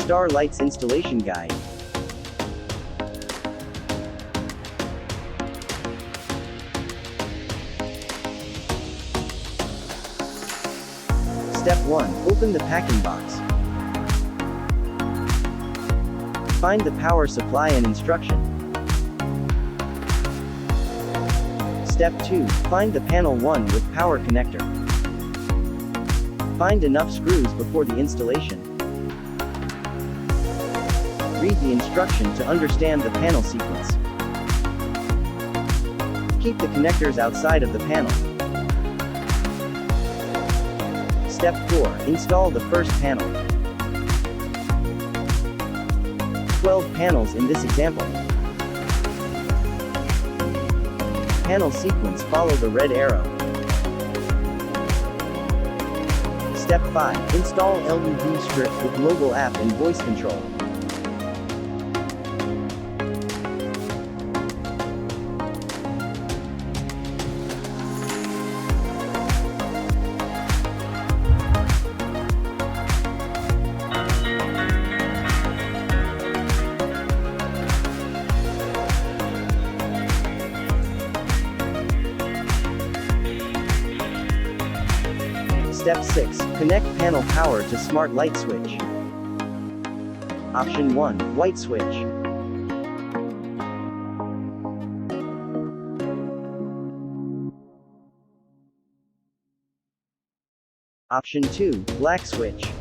Starlight's installation guide. Step 1. Open the packing box. Find the power supply and instruction. Step 2. Find the panel 1 with power connector. Find enough screws before the installation. Read the instruction to understand the panel sequence. Keep the connectors outside of the panel. Step 4. Install the first panel. 12 panels in this example. Panel sequence: follow the red arrow. Step 5. Install LED strip with mobile app and voice control. Step 6. Connect panel power to smart light switch. Option 1. White switch. Option 2. Black switch.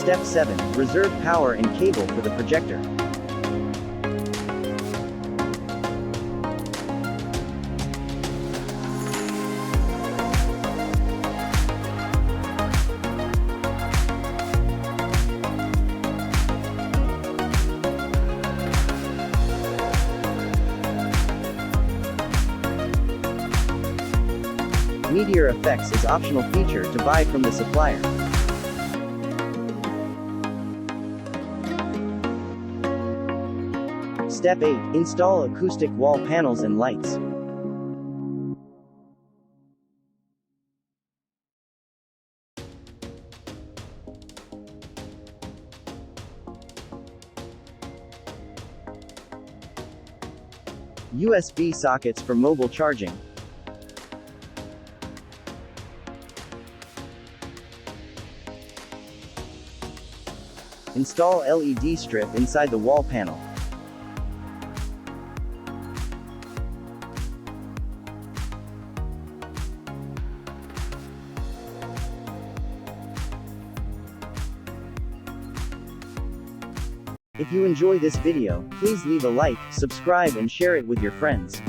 Step 7. Reserve power and cable for the projector. Meteor effects is optional feature to buy from the supplier. Step 8. Install acoustic wall panels and lights. USB sockets for mobile charging. Install LED strip inside the wall panel. If you enjoy this video, please leave a like, subscribe and share it with your friends.